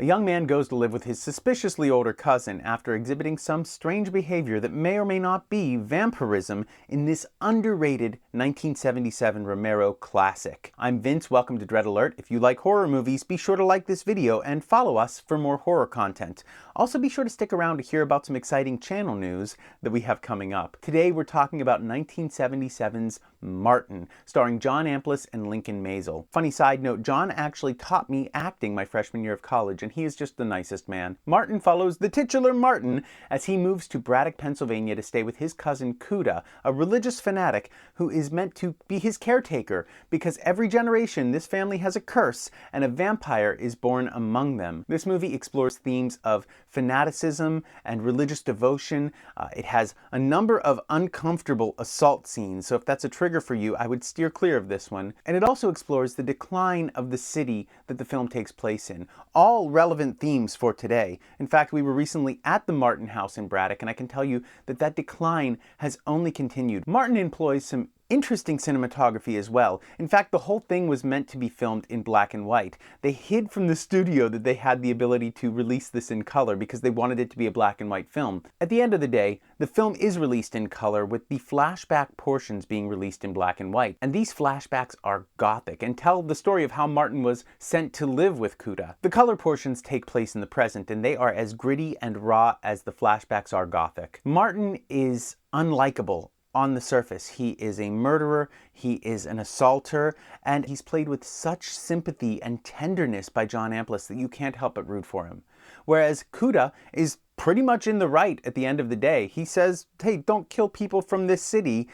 A young man goes to live with his suspiciously older cousin after exhibiting some strange behavior that may or may not be vampirism in this underrated 1977 Romero classic. I'm Vince, welcome to Dread Alert. If you like horror movies, be sure to like this video and follow us for more horror content. Also be sure to stick around to hear about some exciting channel news that we have coming up. Today we're talking about 1977's Martin, starring John Amplas and Lincoln Maazel. Funny side note, John actually taught me acting my freshman year of college, and he is just the nicest man. Martin follows the titular Martin as he moves to Braddock, Pennsylvania to stay with his cousin Cuda, a religious fanatic who is meant to be his caretaker because every generation this family has a curse and a vampire is born among them. This movie explores themes of fanaticism and religious devotion. It has a number of uncomfortable assault scenes, so if that's a trigger for you, I would steer clear of this one. And it also explores the decline of the city that the film takes place in. All relevant themes for today. In fact, we were recently at the Martin house in Braddock, and I can tell you that that decline has only continued. Martin employs some interesting cinematography as well. In fact, the whole thing was meant to be filmed in black and white. They hid from the studio that they had the ability to release this in color because they wanted it to be a black and white film. At the end of the day, the film is released in color with the flashback portions being released in black and white. And these flashbacks are gothic and tell the story of how Martin was sent to live with Cuda. The color portions take place in the present and they are as gritty and raw as the flashbacks are gothic. Martin is unlikable. On the surface, he is a murderer, he is an assaulter, and he's played with such sympathy and tenderness by John Amplas that you can't help but root for him. Whereas Cuda is pretty much in the right at the end of the day. He says, hey, don't kill people from this city,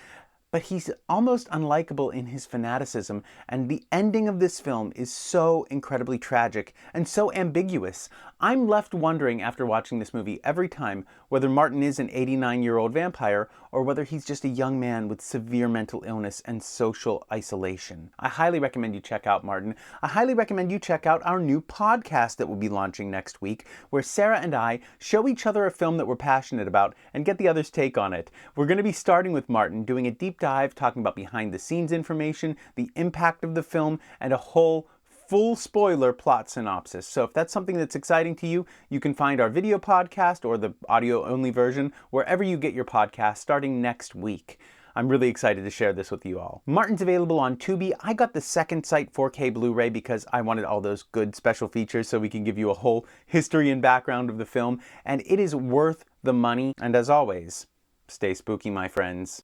but he's almost unlikable in his fanaticism, and the ending of this film is so incredibly tragic and so ambiguous. I'm left wondering after watching this movie every time whether Martin is an 89-year-old vampire or whether he's just a young man with severe mental illness and social isolation. I highly recommend you check out Martin. I highly recommend you check out our new podcast that we'll be launching next week, where Sarah and I show each other a film that we're passionate about and get the other's take on it. We're going to be starting with Martin, doing a deep dive, talking about behind-the-scenes information, the impact of the film, and a whole full spoiler plot synopsis. So if that's something that's exciting to you, you can find our video podcast or the audio-only version wherever you get your podcast starting next week. I'm really excited to share this with you all. Martin's available on Tubi. I got the second sight 4K Blu-ray because I wanted all those good special features so we can give you a whole history and background of the film, and it is worth the money. And as always, stay spooky, my friends.